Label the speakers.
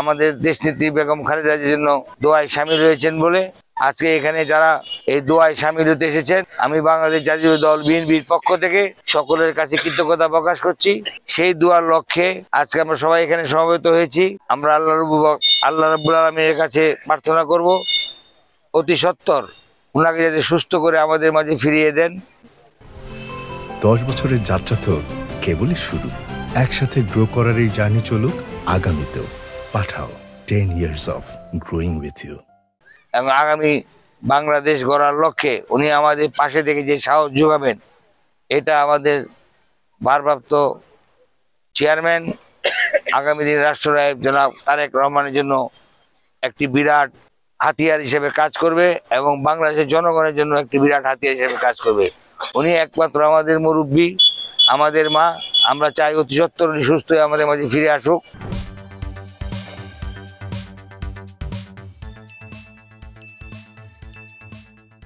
Speaker 1: আমাদের দেশনেত্রী বেগম খালেদার জন্য দোয়ায় সামিল হয়েছেন বলে আজকে এখানে যারা এই দোয়ায় সামিল হতে এসেছেন, আমি বাংলাদেশ জাতীয় দল বিএনপির পক্ষ থেকে সকলের কাছে কৃতজ্ঞতা প্রকাশ করছি। সেই দোয়ার লক্ষ্যে আজকে আমরা সবাই এখানে সমবেত হয়েছি। আমরা আল্লাহ রাব্বুল আলামিনের কাছে প্রার্থনা করব অতি সত্বর ওনাকে যাতে সুস্থ করে আমাদের মাঝে ফিরিয়ে দেন।
Speaker 2: 10 বছরের যাত্রা তো কেবলই শুরু। একসাথে গ্রো করার এই জার্নি চলুক আগামীতেও। পাঠাও 10 years of growing with you।
Speaker 1: এবং আগামী বাংলাদেশ গড়ার লক্ষ্যে উনি আমাদের পাশে থেকে যে সাহস যোগাবেন, এটা আমাদের ভারপ্রাপ্ত চেয়ারম্যান আগামী দিন রাষ্ট্রনায়ক জনাব তারেক রহমানের জন্য একটি বিরাট হাতিয়ার হিসেবে কাজ করবে এবং বাংলাদেশের জনগণের জন্য একটি বিরাট হাতিয়ার হিসেবে কাজ করবে। উনি একমাত্র আমাদের মুরব্বী, আমাদের মা। আমরা চাই অতি সত্বর উনি সুস্থ হয়ে আমাদের মাঝে ফিরে আসুক।